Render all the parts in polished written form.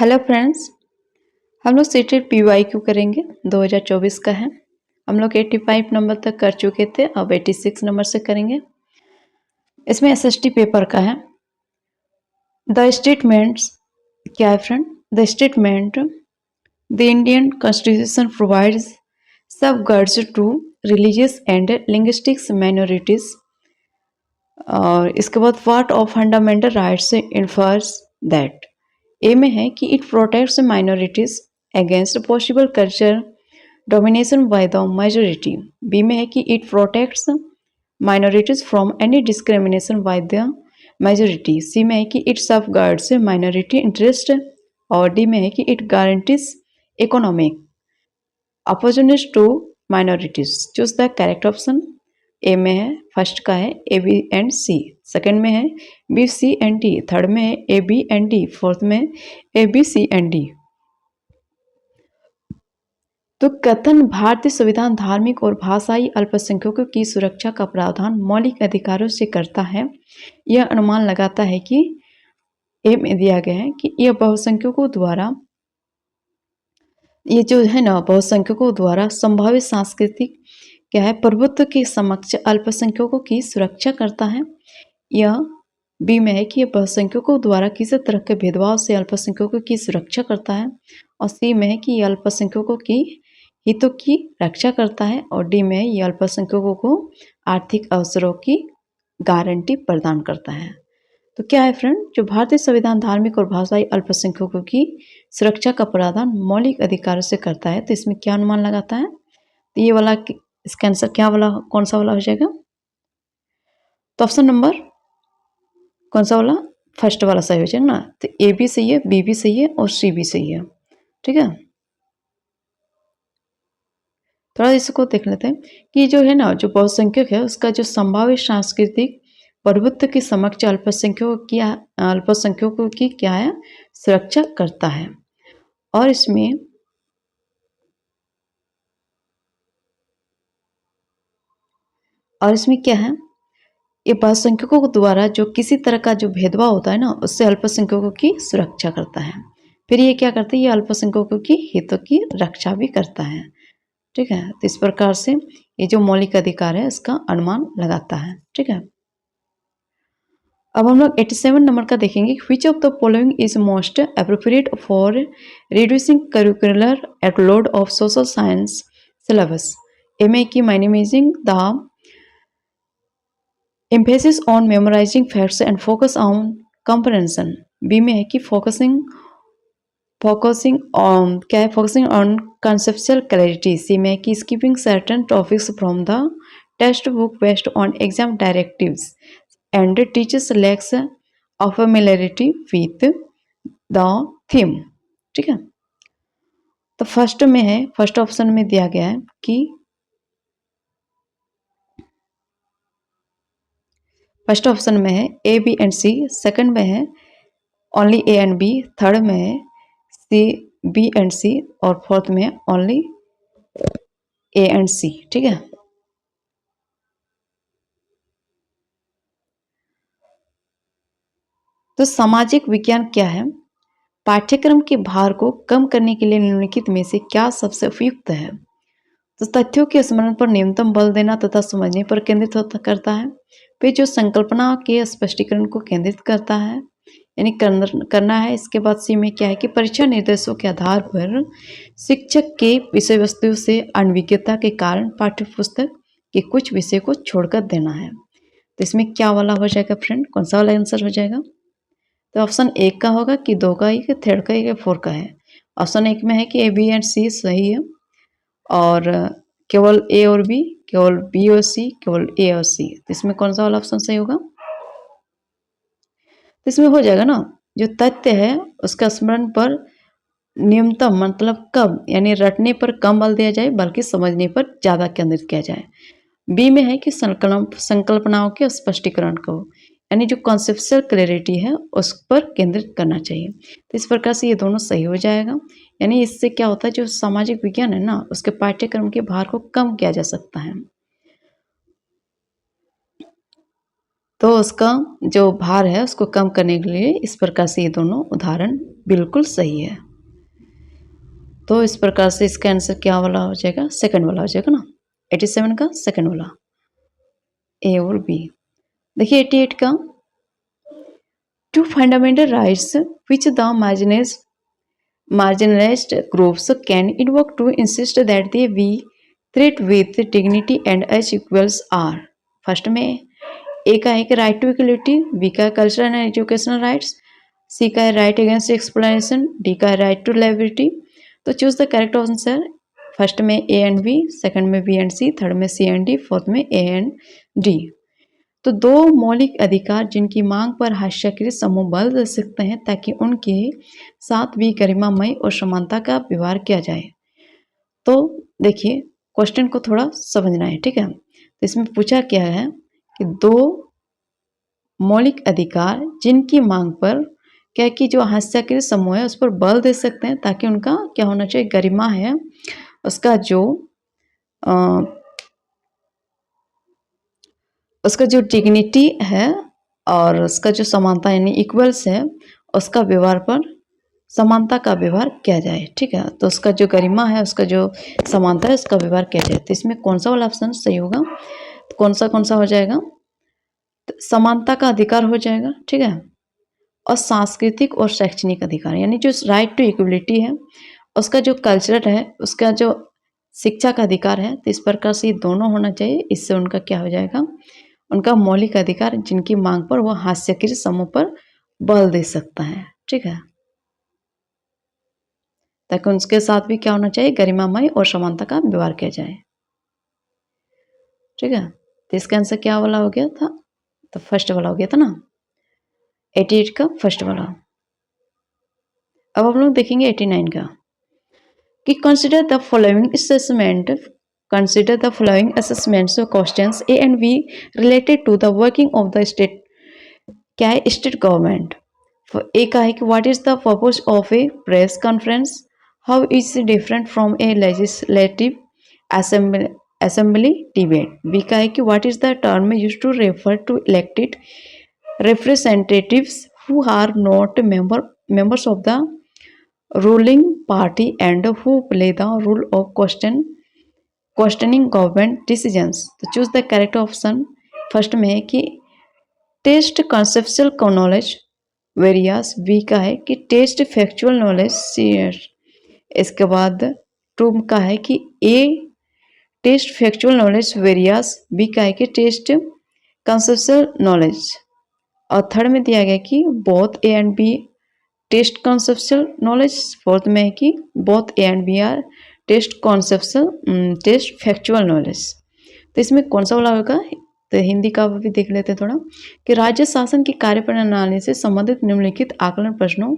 Hello friends, हम लोग seated PYQ करेंगे। 2024 का है। हम लोग 85 नंबर तक कर चुके थे, अब 86 नंबर से करेंगे। इसमें SST पेपर का है। द स्टेटमेंट्स क्या है friend? The statement the Indian constitution provides safeguards to religious and linguistics minorities. और इसके बाद part of fundamental rights infers that. A में है कि it protects minorities against possible culture domination by the majority. B में है कि it protects minorities from any discrimination by the majority. C में है कि इट सफगार्ड्स माइनॉरिटी इंटरेस्ट। और डी में है कि it guarantees economic opportunities to minorities. Choose the correct option. A में है, फर्स्ट का है A B and C, second में है B C and D, third में है A B and D, fourth में A B C and D. तो कथन भारतीय संविधान धार्मिक और भाषाई अल्पसंख्यकों की सुरक्षा का प्रावधान मौलिक अधिकारों से करता है। यह अनुमान लगाता है कि ए में दिया गया है कि यह बहुसंख्यकों द्वारा, ये जो है ना, बहुसंख्यकों द्वारा संभावित सांस्कृतिक क्या है प्रभुत्व के समक्ष अल्पसंख्यकों की सुरक्षा करता है। यह बी में है कि यह बहुसंख्यकों द्वारा किसी तरह के भेदभाव से अल्पसंख्यकों की सुरक्षा करता है। और सी में है कि यह अल्पसंख्यकों की हितों की रक्षा करता है। और डी में यह अल्पसंख्यकों को आर्थिक अवसरों की गारंटी प्रदान करता है। तो क्या है फ्रेंड? जो भारतीय संविधान धार्मिक और भाषाई अल्पसंख्यकों की सुरक्षा का प्रावधान मौलिक अधिकारों से करता है, तो इसमें क्या अनुमान लगाता है? तो ये वाला, इसका आंसर क्या वाला, कौन सा वाला हो जाएगा? तो ऑप्शन नंबर कौन सा वाला? फर्स्ट वाला सही हो जाएगा ना। तो ए भी सही है, बी भी सही है और सी भी सही है। ठीक है, थोड़ा इसको देख लेते हैं कि जो है ना, जो बहुसंख्यक है उसका जो संभावित सांस्कृतिक प्रभुत्व के समक्ष अल्पसंख्यकों की क्या है, सुरक्षा करता है। और इसमें क्या है, ये बहुसंख्यकों द्वारा जो किसी तरह का जो भेदभाव होता है ना, उससे अल्पसंख्यकों की सुरक्षा करता है। फिर ये क्या करता है, ये अल्पसंख्यकों की हितों की रक्षा भी करता है। ठीक है, तो इस प्रकार से ये जो मौलिक अधिकार है इसका अनुमान लगाता है। ठीक है, अब हम लोग 87 नंबर का देखेंगे। Which of the following is most appropriate for reducing curricular load of social science syllabus. A में कि minimizing the emphasis on memorizing facts and focus on comprehension। B में है कि फोकसिंग ऑन क्या है, focusing on conceptual clarity. C में है कि skipping certain topics from the text book based on exam directives and teachers lacks of familiarity with the theme. ठीक है, तो फर्स्ट में है, फर्स्ट ऑप्शन में दिया गया है कि फर्स्ट ऑप्शन में है A B and C, second में है only A and B, third में है सी बी एंड सी, और फोर्थ में ओनली ए एंड सी। ठीक है, तो सामाजिक विज्ञान क्या है? पाठ्यक्रम के भार को कम करने के लिए निम्नलिखित में से क्या सबसे उपयुक्त है? तो तथ्यों के स्मरण पर न्यूनतम बल देना तथा समझने पर केंद्रित करता है। फिर जो संकल्पना के स्पष्टीकरण को केंद्रित करता है, यानी करना है। इसके बाद सी में क्या है कि परीक्षा निर्देशों के आधार पर शिक्षक के विषय वस्तु से अनभिज्ञता के कारण पाठ्यपुस्तक के कुछ विषय को छोड़कर देना है। तो इसमें क्या वाला हो जाएगा फ्रेंड, कौन सा वाला आंसर हो जाएगा? तो ऑप्शन एक का होगा कि दो का, कि थर्ड का, कि फोर का है। ऑप्शन एक में है कि ए बी एंड सी सही है, और केवल ए और बी, केवल बी और सी, केवल ए और सी। तो इसमें कौन सा वाला ऑप्शन सही होगा? तो इसमें हो जाएगा ना, जो तथ्य है उसका स्मरण पर न्यूनतम मतलब कम, यानी रटने पर कम बल दिया जाए बल्कि समझने पर ज़्यादा केंद्रित किया जाए। बी में है कि संकल्पनाओं के स्पष्टीकरण को, यानी जो कॉन्सेप्चुअल क्लैरिटी है उस पर केंद्रित करना चाहिए। तो इस प्रकार से ये दोनों सही हो जाएगा। यानी इससे क्या होता है, जो सामाजिक विज्ञान है ना, उसके पाठ्यक्रम के भार को कम किया जा सकता है। तो उसका जो भार है उसको कम करने के लिए इस प्रकार से ये दोनों उदाहरण बिल्कुल सही है। तो इस प्रकार से इसका आंसर क्या वाला हो जाएगा, सेकंड वाला हो जाएगा ना, 87 का सेकंड वाला, ए और बी। देखिए 88 का, two fundamental rights which the marginalized groups can invoke to insist that they be treated with dignity and as equals are। First में ए का है कि राइट टू इक्वलिटी, बी का कल्चरल एंड एजुकेशनल राइट्स, सी का है right against explanation, D का है right to liberty. तो choose the correct answer. First में ए एंड बी, सेकंड में बी एंड सी, थर्ड में सी एंड डी, फोर्थ में ए एंड डी। तो दो मौलिक अधिकार जिनकी मांग पर हस्ताक्षरित समूह बल दे सकते हैं ताकि उनके साथ भी गरिमामय और समानता का व्यवहार किया जाए। तो देखिए क्वेश्चन को थोड़ा समझना है, ठीक है। तो इसमें पूछा क्या है कि दो मौलिक अधिकार जिनकी मांग पर क्या कि जो हस्ताक्षरित समूह है उस पर बल दे सकते हैं ताकि उनका क्या होना चाहिए, गरिमा है उसका जो डिग्निटी है और उसका जो समानता यानी इक्वल्स है उसका व्यवहार पर समानता का व्यवहार किया जाए, ठीक है। तो उसका जो गरिमा है, उसका जो समानता है, उसका व्यवहार किया जाए। तो इसमें कौन सा वाला ऑप्शन सही होगा, तो कौन सा हो जाएगा, तो समानता का अधिकार हो जाएगा, ठीक है। और सांस्कृतिक और शैक्षणिक अधिकार यानी जो राइट टू इक्वलिटी है, उसका जो कल्चरल है, उसका जो शिक्षा का अधिकार है, तो इस प्रकार से ये दोनों होना चाहिए। इससे उनका क्या हो जाएगा, उनका मौलिक अधिकार जिनकी मांग पर वह हस्ताक्षरित समूह पर बल दे सकता है, ठीक है। ताकि उनके साथ भी क्या होना चाहिए, गरिमामय और समानता का व्यवहार किया जाए, ठीक है। तो इसका आंसर क्या वाला हो गया था, तो फर्स्ट वाला हो गया था ना, 88 का फर्स्ट वाला। अब हम लोग देखेंगे 89 का कि consider the following assessments of questions A and B related to the working of the state. क्या है, स्टेट गवर्नमेंट। ए का है कि what is the purpose of a press conference, how is different from a legislative assembly debate. B का है कि what is the term used to refer to elected representatives who are not members of the ruling party and who play the role of questioning government decisions। तो choose the correct option. First में है कि test conceptual knowledge various, B का है कि test factual knowledge, इसके बाद to का है कि A test factual knowledge various, B का है कि टेस्ट कॉन्सेप्चुअल नॉलेज, और थर्ड में दिया गया कि both A and B test conceptual knowledge, fourth में है कि both A and B are test conceptual test factual knowledge. तो इसमें कौन सा वाला होगा, तो हिंदी का भी देख लेते हैं थोड़ा कि राज्य शासन की कार्यप्रणाली से संबंधित निम्नलिखित आकलन प्रश्नों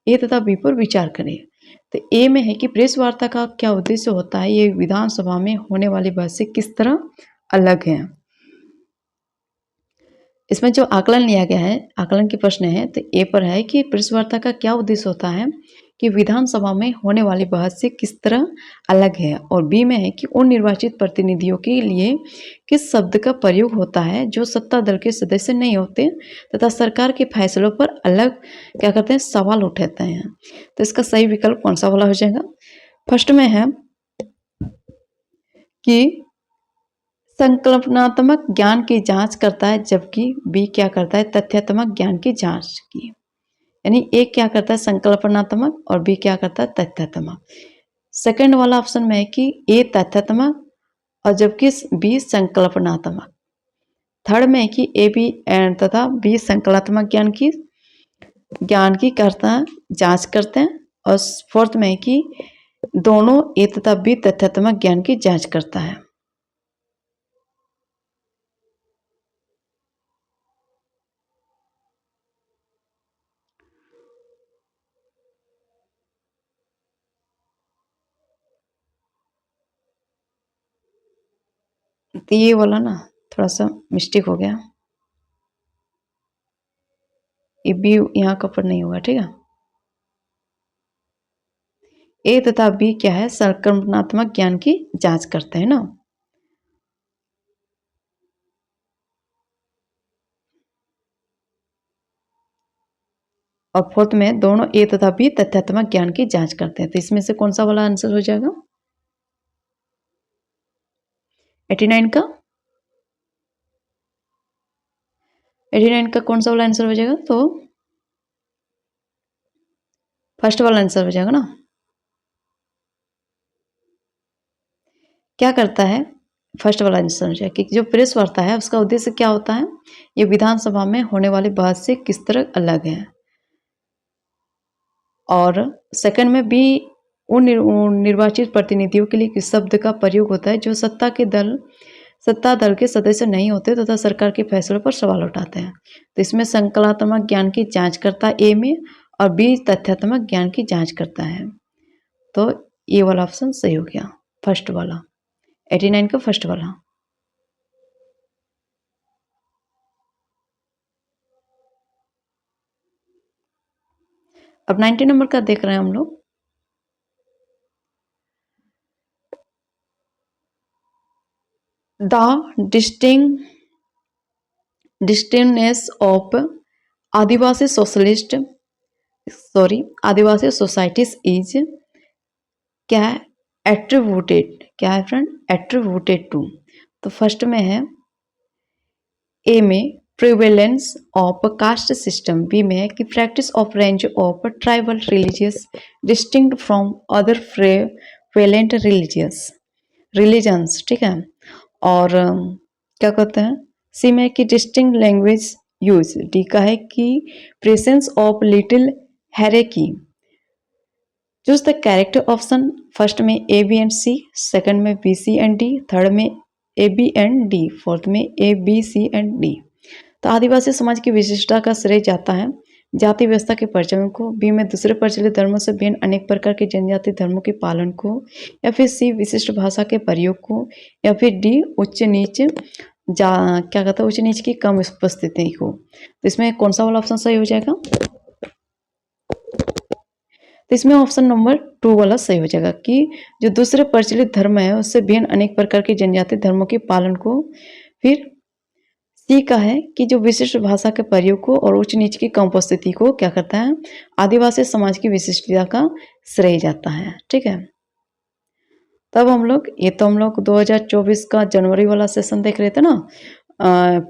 ए तथा बी पर विचार करें। तो ए में है कि प्रेस वार्ता का क्या उद्देश्य होता है, ये विधानसभा में होने वाली बहस से किस तरह अलग है। इसमें जो आकलन लिया गया है, आकलन के प्रश्न है, तो ए पर है कि प्रेस वार्ता का क्या उद्देश्य होता है कि विधानसभा में होने वाली बहस से किस तरह अलग है, और बी में है कि उन निर्वाचित प्रतिनिधियों के लिए किस शब्द का प्रयोग होता है जो सत्ता दल के सदस्य नहीं होते तथा सरकार के फैसलों पर अलग क्या करते हैं, सवाल उठाते हैं। तो इसका सही विकल्प कौन सा वाला हो जाएगा। फर्स्ट में है कि संकल्पनात्मक ज्ञान की जांच करता है, जबकि बी क्या करता है, तथ्यात्मक ज्ञान की जांच की। यानी ए क्या करता है संकल्पनात्मक और बी क्या करता है तथ्यात्मक। सेकंड वाला ऑप्शन में है कि ए तथ्यात्मक और जबकि बी संकल्पनात्मक। थर्ड में है कि ए बी एंड तथा बी संकल्पनात्मक ज्ञान की करता है, जांच करते हैं, और फोर्थ में है कि दोनों ए तथा बी तथ्यात्मक ज्ञान की जांच करता है। तो ये वाला ना थोड़ा सा मिस्टेक हो गया, ये बी यहाँ का ऊपर नहीं होगा, ठीक है। ए तथा बी क्या है, संकल्पनात्मक ज्ञान की जांच करते हैं ना। और फोर्थ में दोनों ए तथा बी तथ्यात्मक ज्ञान की जांच करते हैं। तो इसमें से कौन सा वाला आंसर हो जाएगा? 89 का 89 का कौन सा वाला आंसर हो जाएगा? तो फर्स्ट वाला आंसर हो जाएगा ना। क्या करता है? फर्स्ट वाला आंसर हो जाएगा कि जो प्रेस वार्ता है उसका उद्देश्य क्या होता है? ये विधानसभा में होने वाली बहस से किस तरह अलग है। और सेकंड में भी उन निर्वाचित प्रतिनिधियों के लिए किस शब्द का प्रयोग होता है जो सत्ता दल के सदस्य नहीं होते तथा सरकार के फैसलों पर सवाल उठाते हैं। तो इसमें संकलात्मक ज्ञान की जांच करता है ए में, और बी तथ्यात्मक ज्ञान की जांच करता है। तो ये वाला ऑप्शन सही हो गया, फर्स्ट वाला, 89 का फर्स्ट वाला। अब 90 नंबर का देख रहे हैं हम लोग। The distinctness of Adivasi societies is क्या है? एट्रीब्यूटेड, क्या है फ्रेंड? Attributed to. तो फर्स्ट में है ए में prevalence of caste system, B में है कि practice of range of tribal religious distinct from other prevalent religions, ठीक है। और क्या कहते हैं? सी में कि डिस्टिंक्ट लैंग्वेज यूज, डी का है कि presence of little hierarchy. Choose the correct option. First में A B and C, second में B C and D, third में A B and D, fourth में A B C and D. तो आदिवासी समाज की विशिष्टता का श्रेय जाता है जाति व्यवस्था के प्रचलन को, बी में दूसरे प्रचलित धर्मों से भिन्न अनेक प्रकार के जनजातीय धर्मों के पालन को, या फिर सी विशिष्ट भाषा के प्रयोग को, या फिर डी उच्च नीच क्या कहता है उच्च नीच की कम उपस्थिति को। तो इसमें कौन सा वाला ऑप्शन सही हो जाएगा? तो इसमें ऑप्शन नंबर 2 वाला सही हो जाएगा कि जो दूसरे प्रचलित धर्म है उससे भिन्न अनेक प्रकार के जनजातीय धर्मों के पालन को। फिर सी का है कि जो विशिष्ट भाषा के प्रयोग को और उच्च नीच की कम उपस्थिति को क्या करता है? आदिवासी समाज की विशिष्टता का श्रेय जाता है, ठीक है। तब हम लोग 2024 का जनवरी वाला सेशन देख रहे थे ना,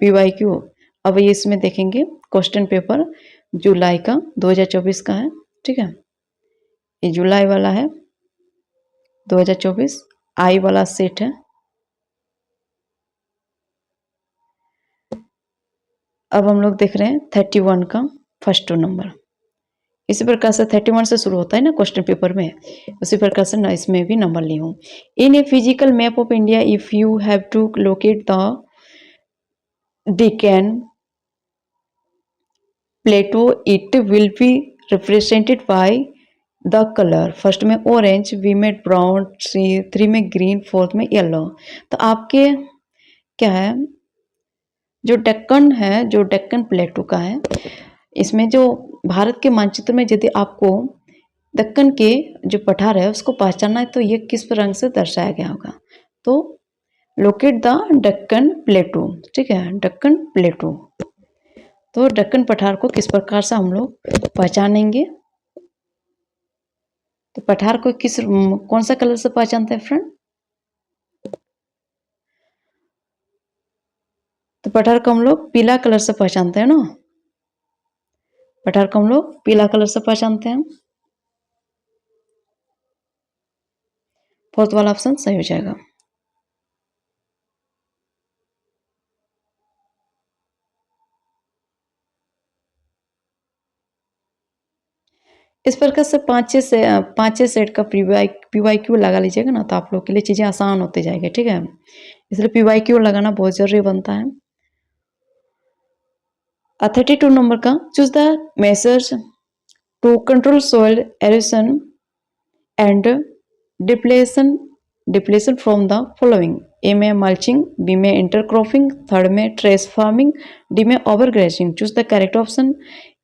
PYQ। अब ये इसमें देखेंगे क्वेश्चन पेपर जुलाई का 2024 का है, ठीक है। ये जुलाई वाला है 2024, आई वाला सेट है। अब हम लोग देख रहे हैं 31 का फर्स्ट नंबर। इसी प्रकार से 31 से शुरू होता है ना क्वेश्चन पेपर में, उसी प्रकार से ना इसमें भी नंबर ली हूँ। In a physical map of India if you have to locate the Deccan plateau, it will be represented by the color। First में ऑरेंज, बी में ब्राउन, थ्री में ग्रीन, फोर्थ में येलो। तो आपके क्या है, जो डेक्कन है, जो डेक्कन प्लेटू का है, इसमें जो भारत के मानचित्र में यदि आपको दक्कन के जो पठार है उसको पहचानना है तो ये किस रंग से दर्शाया गया होगा? तो लोकेट द डेक्कन प्लेटू, ठीक है, डेक्कन प्लेटू। तो डेक्कन पठार को किस प्रकार से हम लोग पहचानेंगे? तो पठार को कौन सा कलर से पहचानते हैं फ्रेंड? तो पठार को हम लोग पीला कलर से पहचानते हैं ना, पठार को हम लोग पीला कलर से पहचानते हैं। फोर्थ वाला ऑप्शन सही हो जाएगा। इस प्रकार से पाँच छः सेट का PYQ लगा लीजिएगा ना, तो आप लोग के लिए चीज़ें आसान होते जाएंगे, ठीक है। इसलिए PYQ लगाना बहुत जरूरी बनता है। 32 नंबर का choose the measures to control soil erosion and depletion from the following. A में मल्चिंग, बी में इंटरक्रॉपिंग, थर्ड में ट्रेस फार्मिंग, डी में overgrazing. Choose the correct option.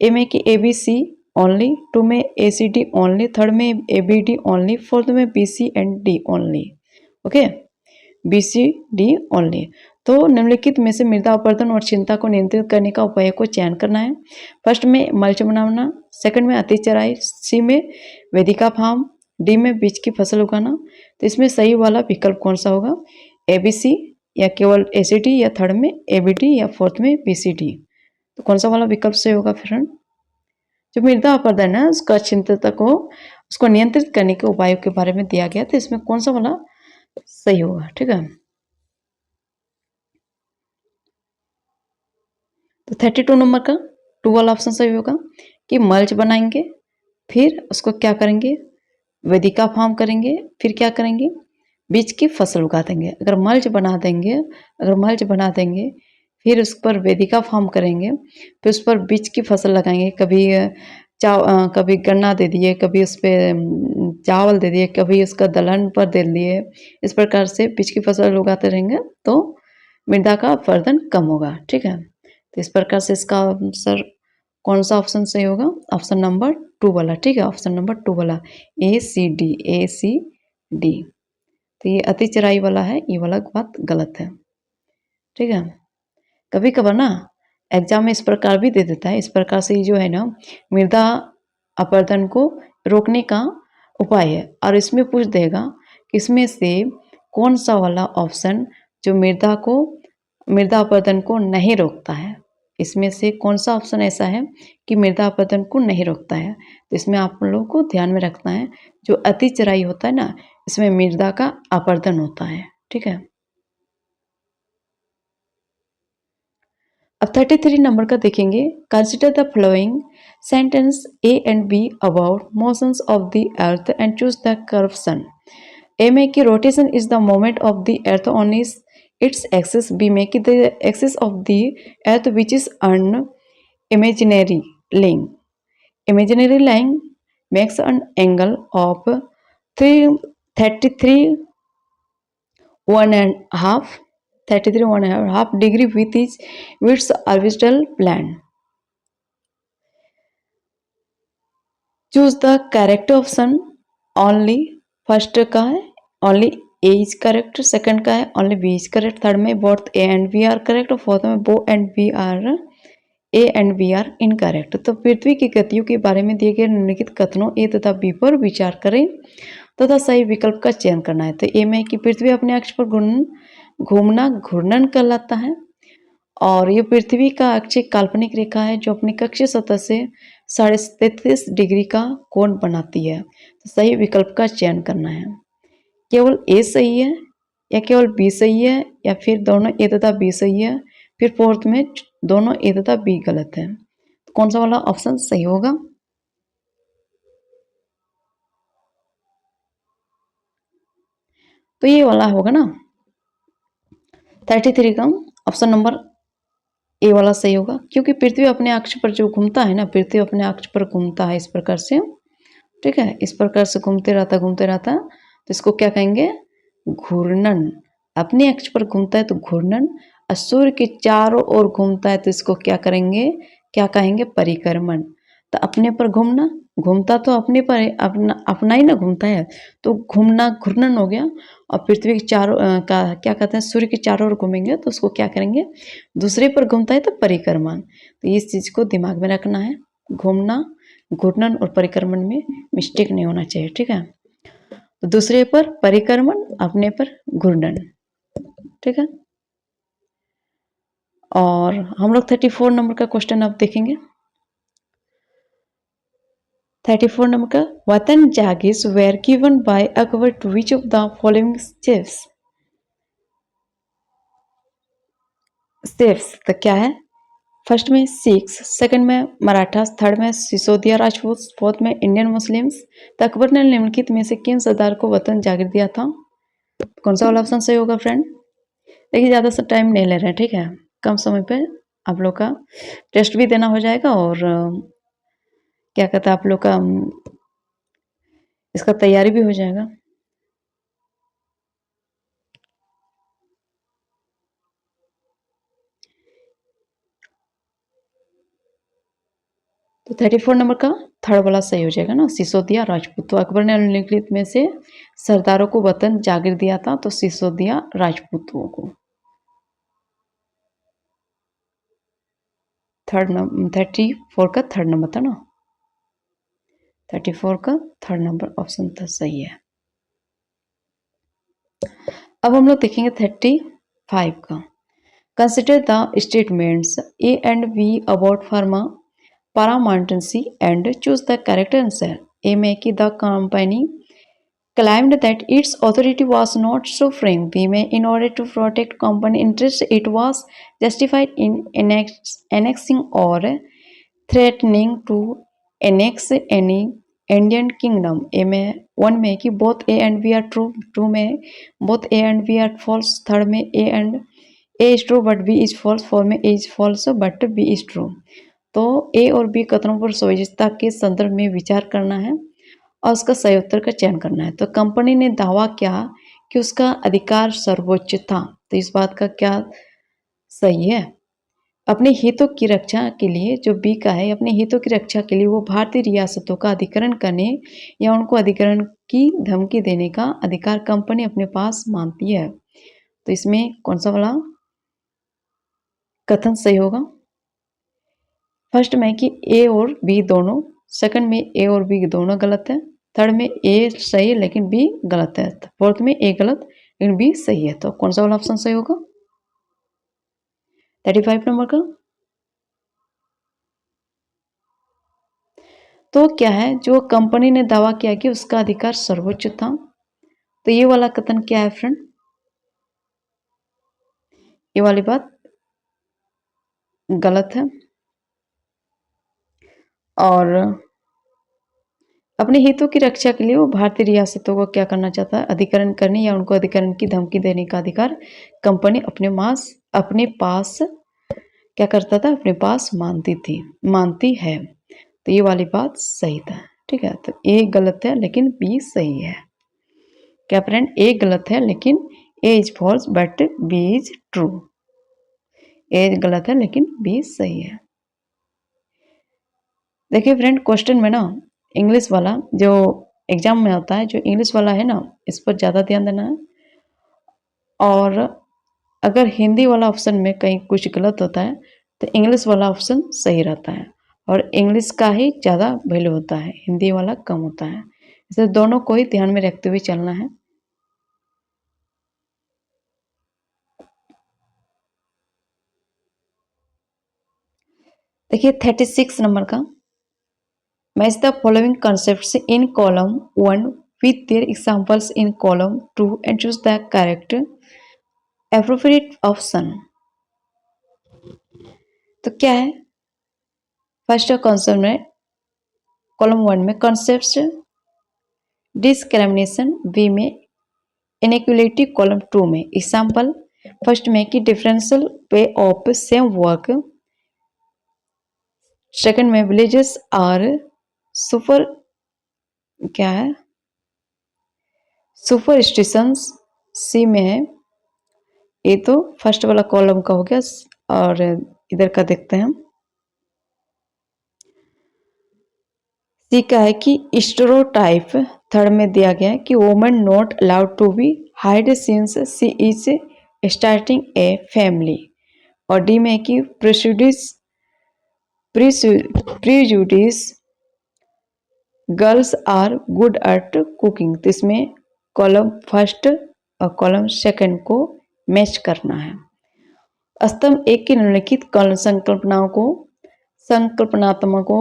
A में कि ABC ओनली, टू में ACD ओनली, थर्ड में ABD only, fourth में BC and D only. Okay, BCD only. तो निम्नलिखित में से मृदा अपरदन और चिंता को नियंत्रित करने का उपाय को चयन करना है। फर्स्ट में मल्च बनाना, सेकंड में अति चराई, सी में वेदिका फार्म, डी में बीज की फसल उगाना। तो इसमें सही वाला विकल्प कौन सा होगा? ABC या केवल ACD या थर्ड में ABD या फोर्थ में BCD। तो कौन सा वाला विकल्प सही होगा फ्रेंड? जो मृदा अपरदन है उसका चिंता को उसको नियंत्रित करने के उपायों के बारे में दिया गया, तो इसमें कौन सा वाला सही होगा? ठीक है, तो 32 नंबर का 2 वाला ऑप्शन सही होगा कि मल्च बनाएंगे, फिर उसको क्या करेंगे? वेदिका फार्म करेंगे, फिर क्या करेंगे? बीज की फसल उगा देंगे। अगर मल्च बना देंगे फिर उस पर वेदिका फार्म करेंगे, फिर उस पर बीज की फसल लगाएंगे। कभी गन्ना दे दिए, कभी उस पर चावल दे दिए, कभी उसका दलहन पर दे दिए। इस प्रकार से बीज की फसल उगाते रहेंगे तो मृदा का अपरदन कम होगा। ठीक है, तो इस प्रकार से इसका आंसर कौन सा ऑप्शन सही होगा? ऑप्शन नंबर 2 वाला। ठीक है, ऑप्शन नंबर 2 वाला ACD। तो ये अति चराई वाला है, ये वाला बात गलत है। ठीक है, कभी कभार ना एग्जाम में इस प्रकार भी दे देता है, इस प्रकार से जो है ना मृदा अपरदन को रोकने का उपाय है, और इसमें पूछ देगा कि इसमें से कौन सा वाला ऑप्शन जो मृदा अपरदन को नहीं रोकता है। इसमें से कौन सा ऑप्शन ऐसा है कि मृदा अपरदन को नहीं रोकता है? तो इसमें आप लोगों को ध्यान में रखना है, जो अति चराई होता है ना, इसमें मृदा का अपरदन होता है। ठीक है, अब 33 नंबर का देखेंगे। Consider the following sentence A and B about motions of the earth and choose the curve sun. A में कि rotation is the moment of the earth on its axis। B में कि the axis of the earth which is an imaginary line makes an angle of 33 1 and a half degree with its orbital plane। Choose the correct option. Only first का है only A is correct, second का है only B is correct, third में both A and B are correct, और fourth में A and B are incorrect. तो पृथ्वी की गतियों के बारे में दिए गए निम्नलिखित कथनों ए तथा बी पर विचार करें तथा सही विकल्प का चयन करना है। तो ए में कि पृथ्वी अपने अक्ष पर घूमना घूर्णन कहलाता है, और ये पृथ्वी का अक्ष एक काल्पनिक रेखा है जो अपनी कक्षीय सतह से 33.5 डिग्री का कोण बनाती है। तो सही विकल्प का चयन करना है। केवल ए सही है या केवल बी सही है या फिर दोनों ए तथा बी सही है, फिर फोर्थ में दोनों ए तथा बी गलत है। तो कौन सा वाला ऑप्शन सही होगा? तो ये वाला होगा ना 33 का ऑप्शन नंबर ए वाला सही होगा, क्योंकि पृथ्वी अपने अक्ष पर जो घूमता है ना, पृथ्वी अपने अक्ष पर घूमता है इस प्रकार से। ठीक है, इस प्रकार से घूमते रहता, तो इसको क्या कहेंगे? घूर्णन। अपने अक्ष पर घूमता है तो घूर्णन, और सूर्य के चारों ओर घूमता है तो इसको क्या कहेंगे? परिक्रमण। तो अपने पर घूमता तो अपने पर अपना ही ना घूमता है, तो घूमना घूर्णन हो गया। और पृथ्वी के चारों का क्या कहते हैं? सूर्य के चारों ओर घूमेंगे तो उसको क्या करेंगे? दूसरे पर घूमता है तो परिक्रमण। तो इस चीज को दिमाग में रखना है, घूमना घूर्णन और परिक्रमण में मिस्टेक नहीं होना चाहिए। ठीक है, तो दूसरे पर परिक्रमण, अपने पर घूर्णन। ठीक है, और हम लोग 34 नंबर का क्वेश्चन अब देखेंगे। 34 नंबर का watan jagirs were given by Akbar to which of the following steps. तो क्या है? फर्स्ट में सिख्स, सेकंड में मराठास, थर्ड में सिसोदिया राजपूत, फोर्थ में इंडियन मुस्लिम्स। तो अकबर ने निम्नलिखित में से किन सरदार को वतन जागीर दिया था? कौन सा वाला ऑप्शन सही होगा फ्रेंड? देखिए, ज़्यादा सा टाइम नहीं ले रहे हैं। ठीक है, कम समय पे आप लोग का टेस्ट भी देना हो जाएगा, और क्या कहता है आप लोग का इसका तैयारी भी हो जाएगा। तो 34 नंबर का थर्ड वाला सही हो जाएगा ना, सिसोदिया राजपूत। तो अकबर ने निम्नलिखित में से सरदारों को वतन जागीर दिया था, तो सिसोदिया राजपूतों को। 34 का थर्ड नंबर था ना, 34 का थर्ड नंबर ऑप्शन था सही है। अब हम लोग देखेंगे 35 का। Consider the statements A and be about pharma paramountaincy and choose the correct answer. A में कि the company claimed that its authority was not so firm. B में in order to protect company interests, it was justified in annexing or threatening to annex any Indian kingdom. A में 1 में कि both A and B are true. 2 में both A and B are false. 3rd में A is true but B is false. 4 में A is false but B is true. तो ए और B कथनों पर सविजता के संदर्भ में विचार करना है और उसका सही उत्तर का चयन करना है। तो कंपनी ने दावा किया कि उसका अधिकार सर्वोच्च था, तो इस बात का क्या सही है? अपने हितों की रक्षा के लिए, जो बी का है, अपने हितों की रक्षा के लिए वो भारतीय रियासतों का अधिकरण करने या उनको अधिकरण की धमकी देने का अधिकार कंपनी अपने पास मानती है। तो इसमें कौन सा वाला कथन सही होगा? फर्स्ट में कि ए और बी दोनों, सेकंड में ए और बी दोनों गलत है, थर्ड में ए सही है लेकिन बी गलत है, फोर्थ में ए गलत लेकिन बी सही है। तो कौन सा वाला ऑप्शन सही होगा 35 नंबर का? तो क्या है, जो कंपनी ने दावा किया कि उसका अधिकार सर्वोच्च था, तो ये वाला कथन क्या है फ्रेंड? ये वाली बात गलत है और अपने हितों की रक्षा के लिए वो भारतीय रियासतों को क्या करना चाहता है? अधिकरण करने या उनको अधिकरण की धमकी देने का अधिकार कंपनी अपने पास क्या करता था? अपने पास मानती है। तो ये वाली बात सही था, ठीक है। तो ए गलत है लेकिन बी सही है। क्या फ्रेंड? ए गलत है लेकिन A is false but B is true. A गलत है लेकिन बी सही है। देखिए फ्रेंड, क्वेश्चन में ना इंग्लिश वाला जो एग्जाम में होता है, जो इंग्लिश वाला है ना, इस पर ज़्यादा ध्यान देना है। और अगर हिंदी वाला ऑप्शन में कहीं कुछ गलत होता है तो इंग्लिश वाला ऑप्शन सही रहता है, और इंग्लिश का ही ज़्यादा वैल्यू होता है, हिंदी वाला कम होता है। इसलिए दोनों को ही ध्यान में रखते हुए चलना है। देखिए 36 नंबर का, match the following concepts in column 1 with their examples in column 2 and choose the correct appropriate option. तो क्या है, फर्स्ट कॉन्सेप्ट में कॉलम 1 में कॉन्सेप्ट्स डिस्क्रिमिनेशन, बी में इनइक्वालिटी, कॉलम 2 में एग्जांपल, फर्स्ट में कि डिफरेंशियल पे ऑफ सेम वर्क, सेकंड में विलेजेस आर सुपर क्या है सुपरस्टिशंस, सी में है। ये तो फर्स्ट वाला कॉलम का हो गया, और इधर का देखते हैं। सी का है कि स्टेरियोटाइप, थर्ड में दिया गया है कि women not allowed to be hide since she is starting a family, और डी में है कि prejudice girls are good at cooking. तो इसमें कॉलम फर्स्ट और कॉलम सेकंड को मैच करना है। स्तंभ एक की निम्नलिखित संकल्पनात्मक को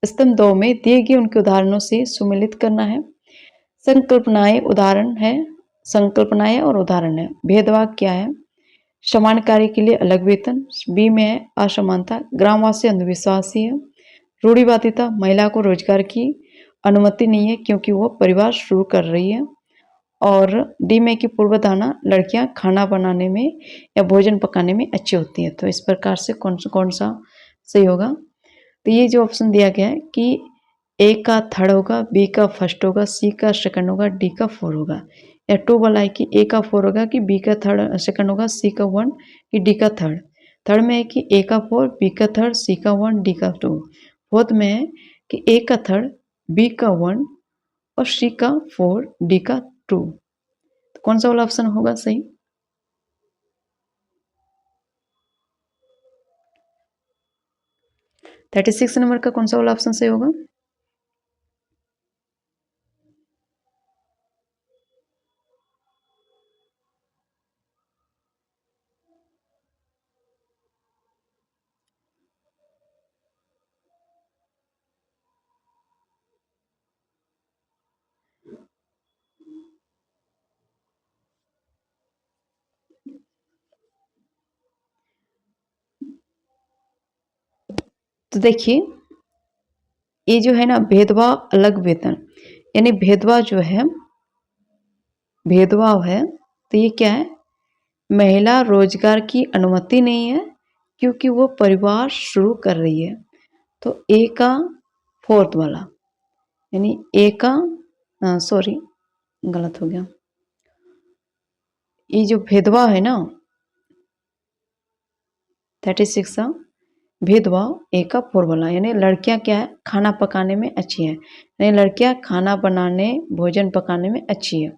स्तंभ 2 में दिए गए उनके उदाहरणों से सुमेलित करना है। संकल्पनाएं और उदाहरण है। भेदभाव क्या है? समान कार्य के लिए अलग वेतन, बी में है असमानता, ग्रामवासी अंधविश्वासी है, रूढ़िवादिता, महिला को रोजगार की अनुमति नहीं है क्योंकि वो परिवार शुरू कर रही है, और डी में की पूर्व धारणा, लड़कियां खाना बनाने में या भोजन पकाने में अच्छी होती है। तो इस प्रकार से कौन सा सही होगा? तो ये जो ऑप्शन दिया गया है कि ए का थर्ड होगा, बी का फर्स्ट होगा, सी का सेकंड होगा, डी का 4 होगा, या 2 वाला है कि ए का 4 होगा कि बी का थर्ड सेकंड होगा, सी का 1 कि डी का थर्ड। थर्ड में है कि ए का 4, बी का थर्ड, सी का 1, डी का 2। फोर्थ में है कि ए का थर्ड, बी का 1 और सी का 4, डी का 2। तो कौन सा वाला ऑप्शन होगा सही? 36 नंबर का कौन सा वाला ऑप्शन सही होगा? तो देखिए, ये जो है ना भेदभाव अलग वेतन, यानी भेदभाव जो है, भेदभाव है, तो ये क्या है? महिला रोजगार की अनुमति नहीं है क्योंकि वो परिवार शुरू कर रही है। तो ए का फोर्थ वाला, यानी ए का, सॉरी गलत हो गया, ये जो भेदभाव है ना 36 का भेदभाव ए का फॉर्मूला, यानी लड़कियां क्या है? खाना पकाने में अच्छी है, यानी लड़कियां खाना बनाने भोजन पकाने में अच्छी है।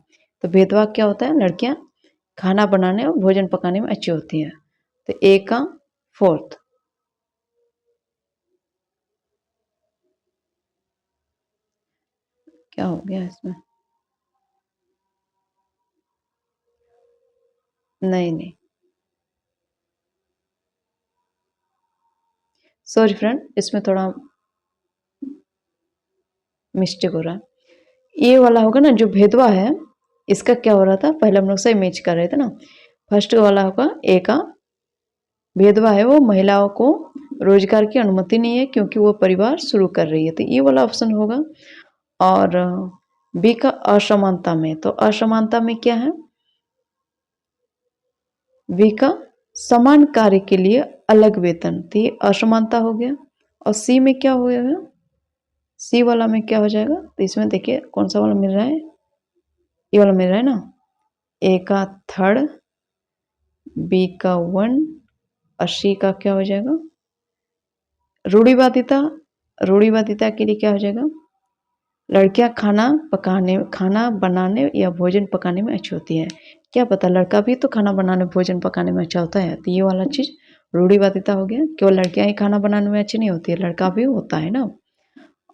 तो भेदभाव क्या होता है? लड़कियां खाना बनाने और भोजन पकाने में अच्छी होती है। तो ए का फोर्थ। क्या हो गया इसमें? नहीं नहीं, सॉरी फ्रेंड, इसमें थोड़ा मिस्टेक हो रहा है। ये वाला होगा ना जो भेदवा है, इसका क्या हो रहा था? पहले हम लोग से मैच कर रहे थे ना। फर्स्ट वाला होगा ए का भेदवा है, वो महिलाओं को रोजगार की अनुमति नहीं है क्योंकि वो परिवार शुरू कर रही है, तो ये वाला ऑप्शन होगा। और बी का असमानता में, तो असमानता में क्या है? बी का समान कार्य के लिए अलग वेतन, तो ये असमानता हो गया। और सी में क्या हो गया? सी वाला में क्या हो जाएगा? तो इसमें देखिए कौन सा वाला मिल रहा है? ये वाला मिल रहा है ना, ए का थर्ड, बी का वन, और सी का क्या हो जाएगा? रूढ़िवादिता। रूढ़िवादिता के लिए क्या हो जाएगा? लड़कियां खाना बनाने या भोजन पकाने में अच्छी होती है। क्या पता लड़का भी तो खाना बनाने भोजन पकाने में अच्छा होता है, तो ये वाला चीज रूढ़िवादिता हो गया। केवल लड़कियां ही खाना बनाने में अच्छी नहीं होती है, लड़का भी होता है ना।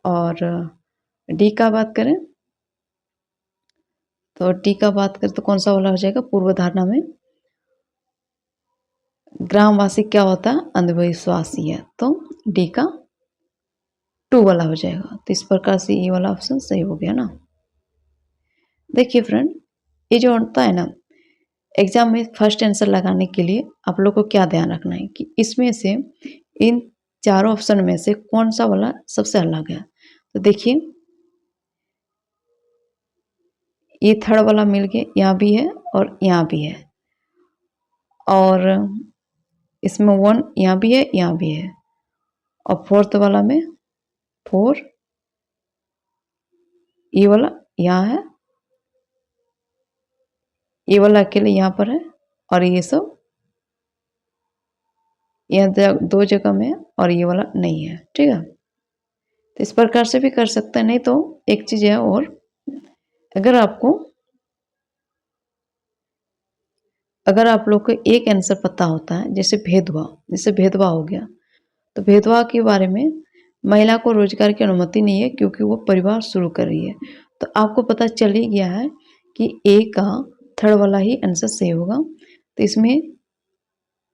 और डी का बात करें, तो डी का बात करें तो कौन सा वाला हो जाएगा? पूर्व धारणा में ग्रामवासी क्या होता है? अंधविश्वासी है, तो डी का टू वाला हो जाएगा। तो इस प्रकार से ये वाला ऑप्शन सही हो गया ना। देखिए फ्रेंड, ये जो होता है ना एग्जाम में फर्स्ट आंसर लगाने के लिए आप लोग को क्या ध्यान रखना है कि इसमें से इन चारों ऑप्शन में से कौन सा वाला सबसे अलग है। तो देखिए, ये थर्ड वाला मिल के यहाँ भी है और यहाँ भी है, और इसमें वन यहाँ भी है, यहाँ भी है, और फोर्थ वाला में फोर, ये वाला यहाँ है, ये वाला अकेले यहाँ पर है, और ये सब यहाँ दो जगह में है, और ये वाला नहीं है। ठीक है, तो इस प्रकार से भी कर सकते हैं। नहीं तो एक चीज है और, अगर आप लोग को एक आंसर पता होता है, जैसे भेदभाव हो गया, तो भेदभाव के बारे में महिला को रोजगार की अनुमति नहीं है क्योंकि वो परिवार शुरू कर रही है, तो आपको पता चल ही गया है कि ए का थर्ड वाला ही आंसर सही होगा। तो इसमें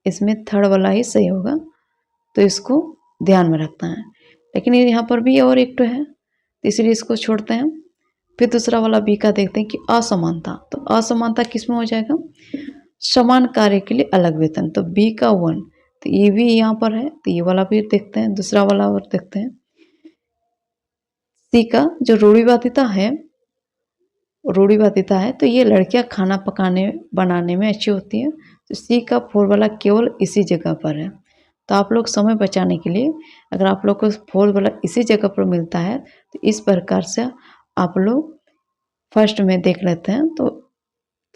इसमें थर्ड वाला ही सही होगा, तो इसको ध्यान में रखना है। लेकिन यहाँ पर भी और एक तो है, तो इसलिए इसको छोड़ते हैं। फिर दूसरा वाला बी का देखते हैं कि असमानता, तो असमानता किस में हो जाएगा? समान कार्य के लिए अलग वेतन, तो बी का वन, तो ये भी यहाँ पर है, तो ये वाला भी देखते हैं, दूसरा वाला और देखते हैं। सी का जो रूढ़िवादिता है, तो ये लड़कियां खाना पकाने बनाने में अच्छी होती है, तो सी का फोर वाला केवल इसी जगह पर है। तो आप लोग समय बचाने के लिए, अगर आप लोग को फोर वाला इसी जगह पर मिलता है, तो इस प्रकार से आप लोग फर्स्ट में देख लेते हैं, तो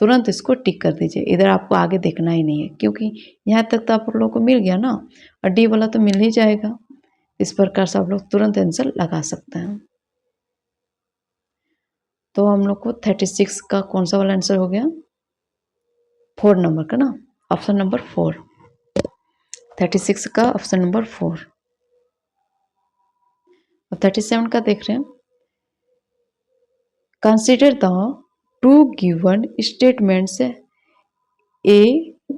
तुरंत इसको टिक कर दीजिए। इधर आपको आगे देखना ही नहीं है, क्योंकि यहाँ तक तो आप लोगों को मिल गया ना, और डी वाला तो मिल ही जाएगा। इस प्रकार से आप लोग तुरंत आंसर लगा सकते हैं। तो हम लोग को 36 का कौन सा वाला आंसर हो गया? 4 नंबर का ना, ऑप्शन नंबर 4, 36 का ऑप्शन नंबर 4। 37 का देख रहे हैं, consider the two given statements A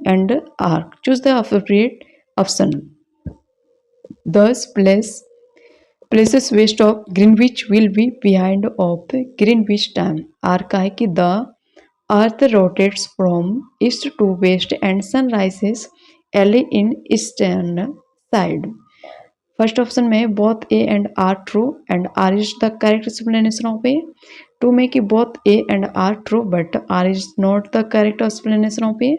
and R. Choose the appropriate option. Thus, places west of Greenwich will be behind of Greenwich time. R का है कि the earth rotates from east to west and sun rises early in eastern side. First option में both A and R true and R is the correct explanation of A. Two में कि both A and R true but R is not the correct explanation of A.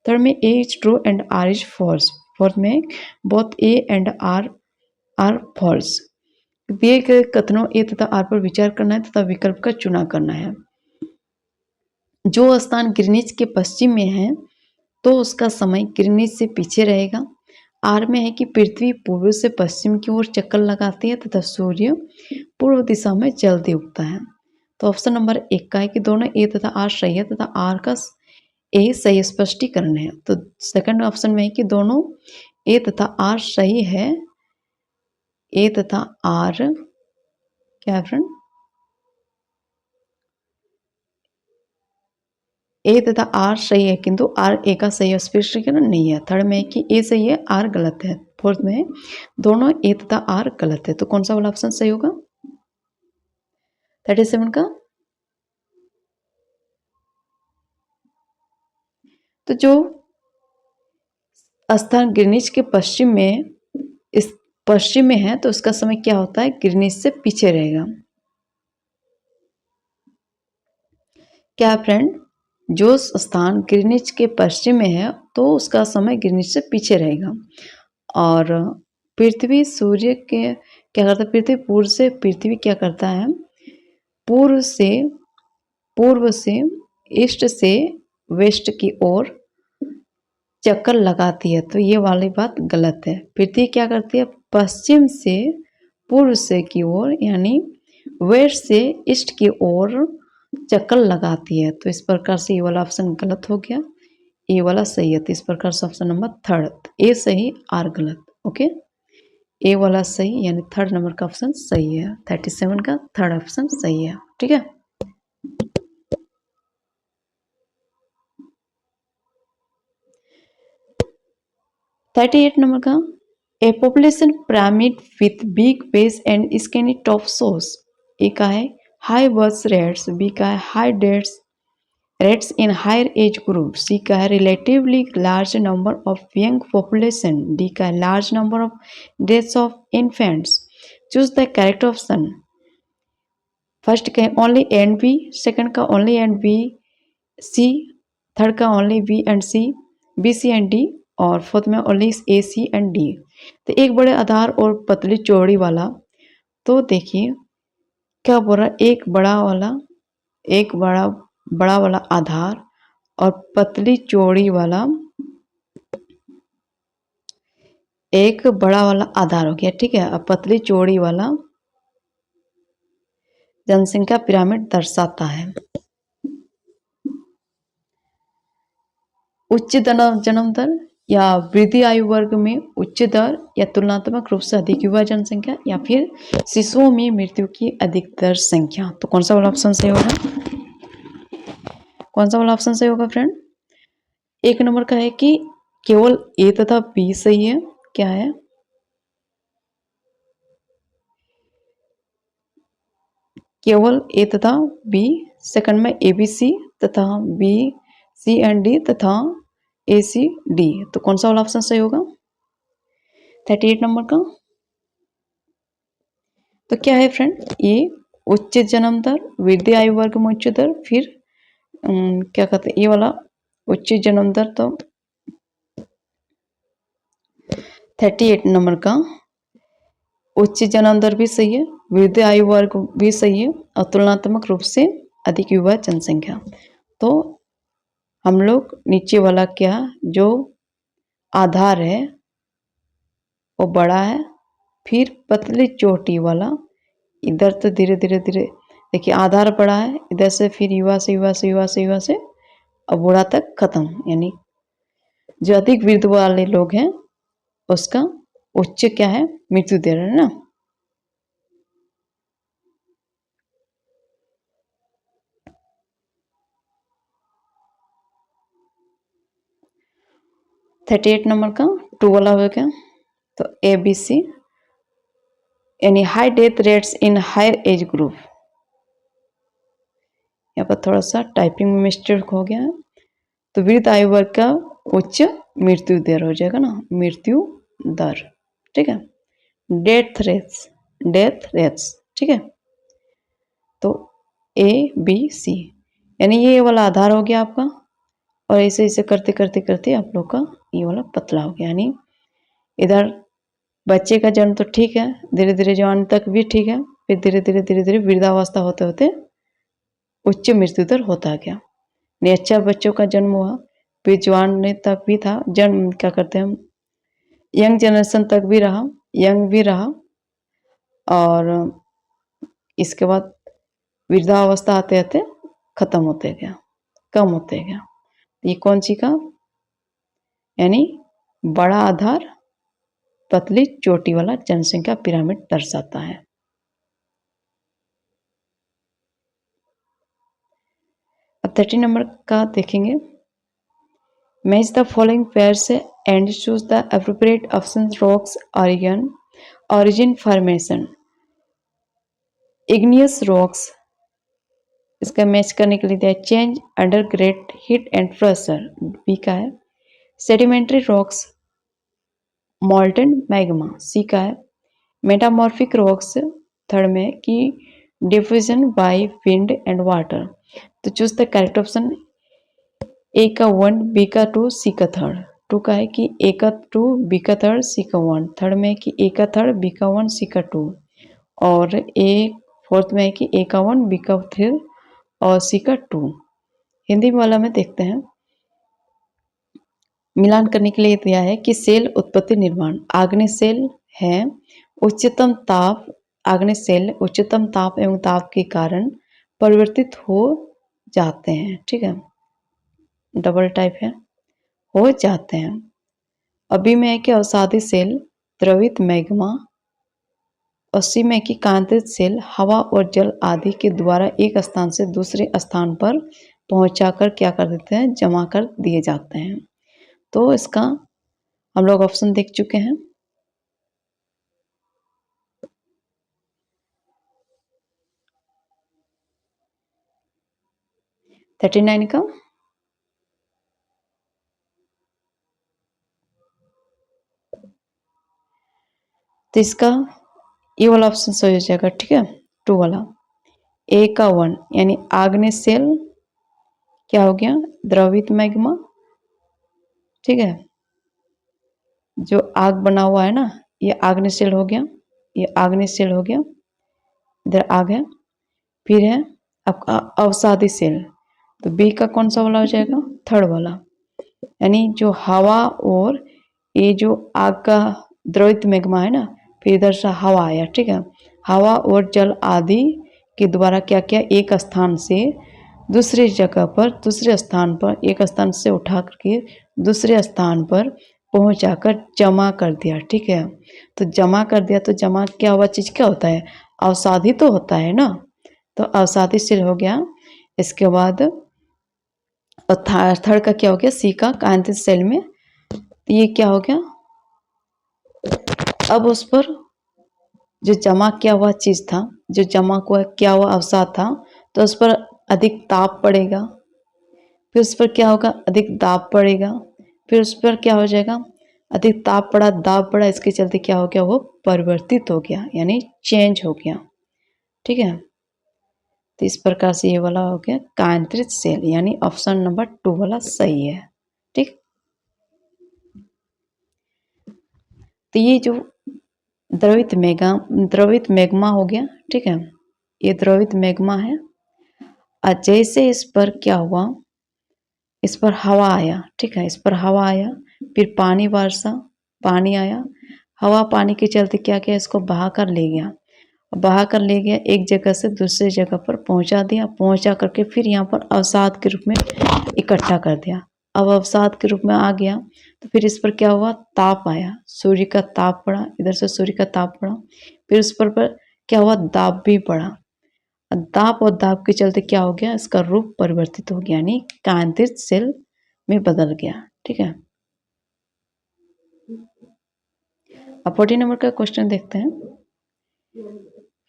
Third में A is true and R is false. Fourth में both A and R false. दिए गए कथनों ए तथा are पर विचार करना है तथा विकल्प का चुनाव करना है। जो स्थान ग्रीनिच के पश्चिम में है तो उसका समय ग्रीनिच से पीछे रहेगा। आर में है कि पृथ्वी पूर्व से पश्चिम की ओर चक्कर लगाती है तथा सूर्य पूर्व दिशा में जल्दी उगता है। तो ऑप्शन नंबर 1 का है कि दोनों ए तथा आर सही है तथा आर का ए सही स्पष्टीकरण है। तो सेकंड ऑप्शन में है कि दोनों ए तथा आर सही है। ए तथा आर क्या है फ्रेंड? ए तथा आर सही है किंतु आर ए का सही स्पष्टीकरण नहीं है। थर्ड में है कि ए सही है आर गलत है। फोर्थ में दोनों ए तथा आर गलत है। तो कौन सा वाला ऑप्शन सही होगा? 37 का। तो जो स्थान ग्रीनिच के पश्चिम में इस पश्चिम में है तो उसका समय क्या होता है? ग्रीनिच से पीछे रहेगा। क्या फ्रेंड? जो स्थान ग्रीनिच के पश्चिम में है तो उसका समय ग्रीनिच से पीछे रहेगा। और पृथ्वी सूर्य के क्या करता है? पृथ्वी पूर्व से पृथ्वी क्या करता है? पूर्व से ईस्ट से वेस्ट की ओर चक्कर लगाती है। तो ये वाली बात गलत है। पृथ्वी क्या करती है? पश्चिम से पूर्व से की ओर यानी वेस्ट से ईस्ट की ओर चक्कर लगाती है। तो इस प्रकार से ये वाला ऑप्शन गलत हो गया, ए वाला सही है। तो इस प्रकार से ऑप्शन नंबर थर्ड, ए सही आर गलत। ओके, ए वाला सही यानी थर्ड नंबर का ऑप्शन सही है। 37 का थर्ड ऑप्शन सही है। ठीक है। थर्टी 38 नंबर का, a population pyramid with big base and skinny top source. A का है हाई बर्थ रेट्स, बी का है high rates in higher age group, C का है relatively large number of young population, D का है large number of deaths of infants. Choose the correct option. First का only A and B, second का only and B C, third का only B and C, B C and D, और fourth में only A C and D. तो एक बड़े आधार और पतली चौड़ी वाला, तो देखिए क्या बोल रहा है, एक बड़ा वाला आधार और पतली चौड़ी वाला, एक बड़ा वाला आधार हो गया। ठीक है, अब पतली चौड़ी वाला जनसंख्या पिरामिड दर्शाता है। उच्च जन्म दर या वृद्धि आयु वर्ग में उच्च दर या तुलनात्मक रूप से अधिक युवा जनसंख्या या फिर शिशुओं में मृत्यु की अधिक दर संख्या। तो कौन सा वाला ऑप्शन सही होगा? कौन सा वाला ऑप्शन सही होगा फ्रेंड? एक नंबर का है कि केवल ए तथा बी सही है। क्या है? केवल ए तथा बी। सेकंड में ए बी सी तथा बी सी एंड डी तथा ए सी डी। तो कौन सा वाला ऑप्शन सही होगा? 38 नंबर का। तो क्या है फ्रेंड? ये उच्च जन्म दर, वृद्धि आयु वर्ग में उच्च दर, फिर क्या कहते हैं ये वाला उच्च जन्म दर। तो 38 नंबर का उच्च जन्म दर भी सही है, वृद्धि आयु वर्ग भी सही है और तुलनात्मक रूप से अधिक युवा जनसंख्या। तो हम लोग नीचे वाला क्या जो आधार है वो बड़ा है, फिर पतली चोटी वाला इधर तो धीरे धीरे देखिए आधार बड़ा है, इधर से फिर युवा से युवा से युवा से युवा से अब बूढ़ा तक खत्म, यानी जो अधिक वृद्ध वाले लोग हैं उसका उच्च क्या है? मृत्यु दर है ना। 38 नंबर का 2 वाला हो गया। तो ABC यानी high death rates in higher age group. यहाँ पर थोड़ा सा टाइपिंग में मिस्टेक हो गया है। तो वृद्ध आयु वर्ग का उच्च मृत्यु दर हो जाएगा ना, मृत्यु दर। ठीक है, डेथ रेट्स, डेथ रेट्स। ठीक है, तो ABC यानी ये वाला आधार हो गया आपका, और ऐसे ऐसे करते करते करते आप लोग का ये वाला पतला हो गया। यानी इधर बच्चे का जन्म तो ठीक है, धीरे धीरे जवान तक भी ठीक है, फिर धीरे धीरे वृद्धावस्था होते होते उच्च मृत्यु दर होता गया। नहीं अच्छा बच्चों का जन्म हुआ, फिर जवान तक भी था जन्म, क्या करते हैं हम, यंग जनरेशन तक भी रहा, यंग भी रहा, और इसके बाद वृद्धावस्था आते आते खत्म होते गया, कम होते गया। ये कौन सी का, यानी बड़ा आधार पतली चोटी वाला जनसंख्या पिरामिड दर्शाता है। अब 30 नंबर का देखेंगे। Match the following pairs and choose the appropriate option rocks origin formation. Igneous rocks, इसका मैच करने के लिए दिया change under great heat and pressure, B का है। Sedimentary rocks molten magma, C का है। मेटामॉर्फिक रॉक्स थर्ड में कि diffusion by wind and water. तो choose the correct option, A का 1, बी का 2, सी का थर्ड। 2 का है कि ए का 2, बी का थर्ड, सी का 1। थर्ड में है कि ए का थर्ड, बी का 1, सी का 2। और ए फोर्थ में है कि ए का 1, बी का 3 और सी का 2। हिंदी वाला में देखते हैं। मिलान करने के लिए दिया है कि सेल उत्पत्ति निर्माण, आग्नेय सेल है उच्चतम ताप, आग्नेय सेल उच्चतम ताप एवं दाब के कारण परिवर्तित हो जाते हैं। ठीक है, डबल टाइप है, हो जाते हैं। अभी में है कि अवसादी सेल द्रवित मैग्मा, और सी में कि कांतित सेल हवा और जल आदि के द्वारा एक स्थान से दूसरे स्थान पर पहुंचाकर क्या कर देते हैं, जमा कर दिए जाते हैं। तो इसका हम लोग ऑप्शन देख चुके हैं। तो 39 का तो इसका ये वाला ऑप्शन सही हो जाएगा। ठीक है, 2 वाला, ए का 1 यानी आग्नेय सेल क्या हो गया, द्रवित मैग्मा। ठीक है, जो आग बना हुआ है ना, ये आग्नेय सेल हो गया, ये आग्नेय सेल हो गया, इधर आग है। फिर है आपका अवसादी सेल, तो बी का कौन सा वाला हो जाएगा, थर्ड वाला। यानी जो हवा और ये जो आग का द्रवित मैग्मा है ना, फिर इधर से हवा आया। ठीक है, हवा और जल आदि के द्वारा क्या किया, एक स्थान से दूसरे जगह पर, दूसरे स्थान पर, एक स्थान से उठा करके दूसरे स्थान पर पहुंचाकर जमा कर दिया। ठीक है, तो जमा कर दिया, तो जमा क्या हुआ चीज क्या होता है, अवसादी तो होता है ना, तो अवसादी सेल हो गया। इसके बाद और थर्ड का क्या हो गया, सी का कांतित सेल में, तो ये क्या हो गया, अब उस पर जो जमा किया हुआ चीज था, जो जमा किया हुआ अवसाद था, तो उस पर अधिक ताप पड़ेगा, फिर उस पर क्या होगा, अधिक दाब पड़ेगा, फिर उस पर क्या हो जाएगा, अधिक ताप पड़ा, दाब पड़ा, इसके चलते क्या हो गया, वो परिवर्तित हो गया, यानी चेंज हो गया। ठीक है, तो इस प्रकार से ये वाला हो गया कांतित सेल, यानी ऑप्शन नंबर 2 वाला सही है। ठीक, तो ये जो द्रवित मैग्मा हो गया। ठीक है, ये द्रवित मैग्मा है, और जैसे इस पर क्या हुआ, इस पर हवा आया। ठीक है, इस पर हवा आया, फिर पानी वर्षा, पानी आया, हवा पानी के चलते क्या किया, इसको बहा कर ले गया, बहा कर ले गया, एक जगह से दूसरी जगह पर पहुंचा दिया, पहुंचा करके फिर यहाँ पर अवसाद के रूप में इकट्ठा कर दिया। अब अवसाद के रूप में आ गया, तो फिर इस पर क्या हुआ, ताप आया, सूर्य का ताप पड़ा, इधर से सूर्य का ताप पड़ा, फिर उस पर क्या हुआ, दाब भी पड़ा, दाब और दाब के चलते क्या हो गया, इसका रूप परिवर्तित हो गया, यानी कांतित सेल में बदल गया। ठीक है, अब 40 नंबर का क्वेश्चन देखते हैं।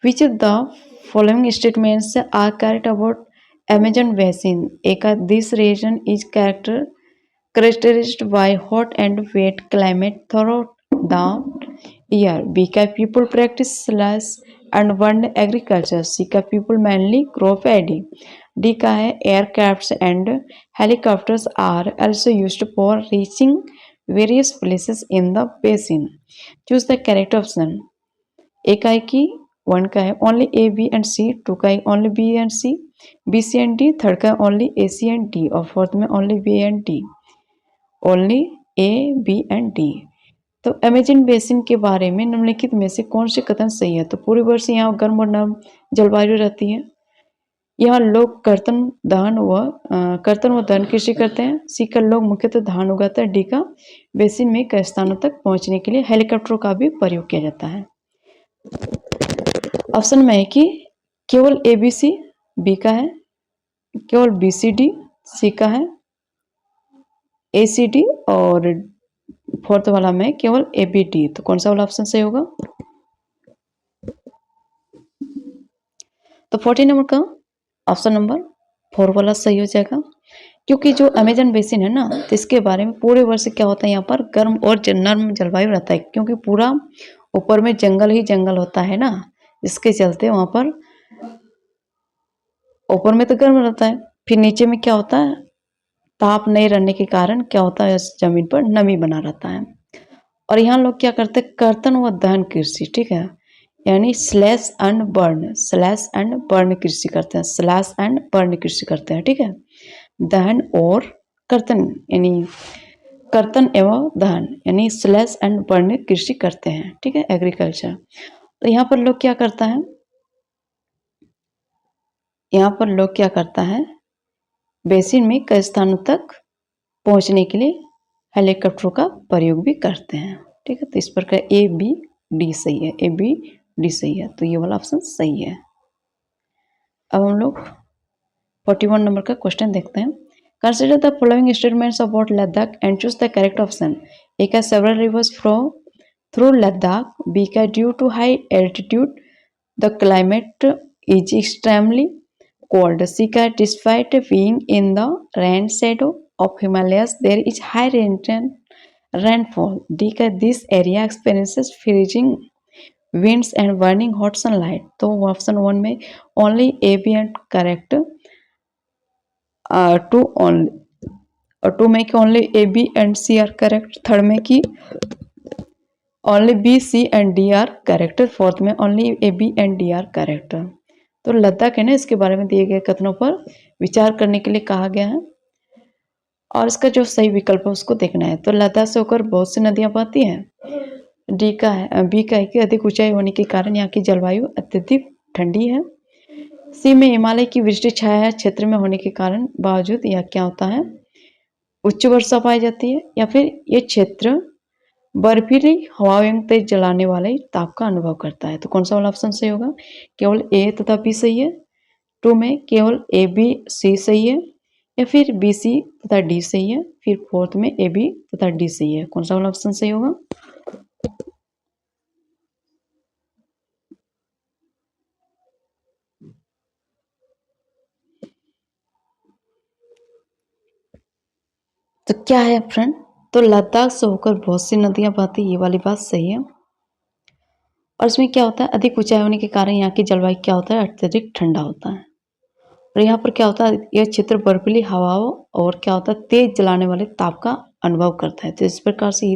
Which of the following statements are correct about Amazon basin? A का this region is characterized by hot and wet climate throughout the year. B का people practice slash and burn agriculture. C का people mainly grow paddy. D का है aircrafts and helicopters are also used for reaching various places in the basin. Choose the correct option. A का है कि 1 का है only A, B and C, 2 का है only B and C, B, C and D, third का है only A, C and D और फोर्थ में only B and D, only A, B and D. तो अमेजन बेसिन के बारे में निम्नलिखित में से कौन से कथन सही है? तो पूरे वर्ष यहाँ गर्म और नर्म जलवायु रहती है। यहाँ लोग कर्तन व दहन कृषि करते हैं। सी का लोग मुख्यतः धान उगाते हैं। डी का बेसिन में कई स्थानों तक पहुंचने के लिए हेलीकॉप्टरों का भी प्रयोग किया जाता है। ऑप्शन में है कि केवल ए बी सी, बी का है केवल बी सी डी, सी का है ए सी डी और फोर्थ वाला में केवल ए बी डी। तो कौन सा वाला ऑप्शन सही होगा? तो 40 नंबर का ऑप्शन नंबर 4 वाला सही हो जाएगा, क्योंकि जो अमेजन बेसिन है ना, तो इसके बारे में पूरे वर्ष क्या होता है, यहाँ पर गर्म और नर्म जलवायु रहता है, क्योंकि पूरा ऊपर में जंगल ही जंगल होता है ना, इसके चलते वहां पर ऊपर में तो गर्म रहता है, फिर नीचे में क्या होता है, ताप नहीं रहने के कारण क्या होता है, इस जमीन पर नमी बना रहता है। और यहाँ लोग क्या करते हैं, कर्तन व दहन कृषि, ठीक है, यानी स्लैश एंड बर्न कृषि करते हैं, स्लैश एंड बर्न कृषि करते हैं, ठीक है। दहन और कर्तन यानी कर्तन एवं दहन यानी स्लैश एंड बर्न कृषि करते हैं, ठीक है, एग्रीकल्चर। तो यहाँ पर लोग क्या करता है, बेसिन में कई स्थानों तक पहुंचने के लिए हेलीकॉप्टरों का प्रयोग भी करते हैं, ठीक है। तो इस प्रकार ए बी डी सही है, ए बी डी सही है, तो ये वाला ऑप्शन सही है। अब हम लोग 41 नंबर का क्वेश्चन देखते हैं। Consider the following statements about Ladakh and choose the correct option. A का several rivers flow through Ladakh, B का due to high altitude the climate is extremely cold. C का despite being in the rain shadow of Himalayas there is high rainfall. D का this area experiences freezing winds and burning hot sunlight. तो option 1 में only A, B and correct, 2 only और 2 में कि only A, B and C are correct, third में कि only B, C and D are correct, fourth में only A, B and D are correct। तो लद्दाख है ना, इसके बारे में दिए गए कथनों पर विचार करने के लिए कहा गया है और इसका जो सही विकल्प है उसको देखना है। तो लद्दाख से होकर बहुत सी नदियां बहती हैं। डी का है, बी का है कि अधिक ऊंचाई होने के कारण यहाँ की जलवायु अत्यधिक ठंडी है। सी में हिमालय की वृष्टि छाया क्षेत्र में होने के कारण बावजूद यह क्या होता है, उच्च वर्षा पाई जाती है। या फिर ये क्षेत्र बर्फीली हवाओं एवं तेज जलाने वाले ताप का अनुभव करता है। तो कौन सा वाला ऑप्शन सही होगा? केवल ए तथा बी सही है, 2 में केवल ए बी सी सही है, या फिर बी सी तथा डी सही है, फिर फोर्थ में ए बी तथा डी सही है। कौन सा वाला ऑप्शन सही होगा? तो क्या है फ्रेंड, तो लद्दाख से होकर बहुत सी नदियां बहती, ये वाली बात सही है। और इसमें क्या होता है, अधिक ऊंचाई होने के कारण यहाँ की जलवायु क्या होता है, अत्यधिक ठंडा होता है। और यहाँ पर क्या होता है, यह क्षेत्र बर्फीली हवाओं और क्या होता है, तेज जलाने वाले ताप का अनुभव करता है। तो इस प्रकार से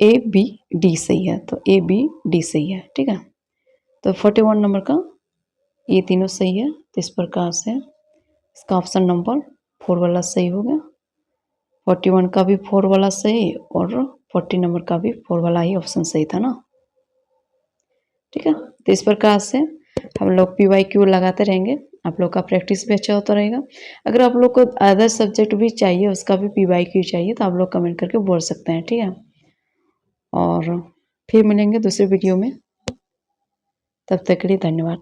ए बी डी सही है, तो ए बी डी सही है, ठीक है। तो 41 नंबर का ये तीनों सही है। तो इस प्रकार से इसका ऑप्शन नंबर 4 वाला सही हो गया, 41 का भी 4 वाला सही और 40 नंबर का भी 4 वाला ही ऑप्शन सही था ना, ठीक है। तो इस प्रकार से हम लोग PYQ लगाते रहेंगे, आप लोग का प्रैक्टिस भी अच्छा होता रहेगा। अगर आप लोग को अदर सब्जेक्ट भी चाहिए, उसका भी PYQ चाहिए, तो आप लोग कमेंट करके बोल सकते हैं, ठीक है। और फिर मिलेंगे दूसरे वीडियो में, तब तक के लिए धन्यवाद।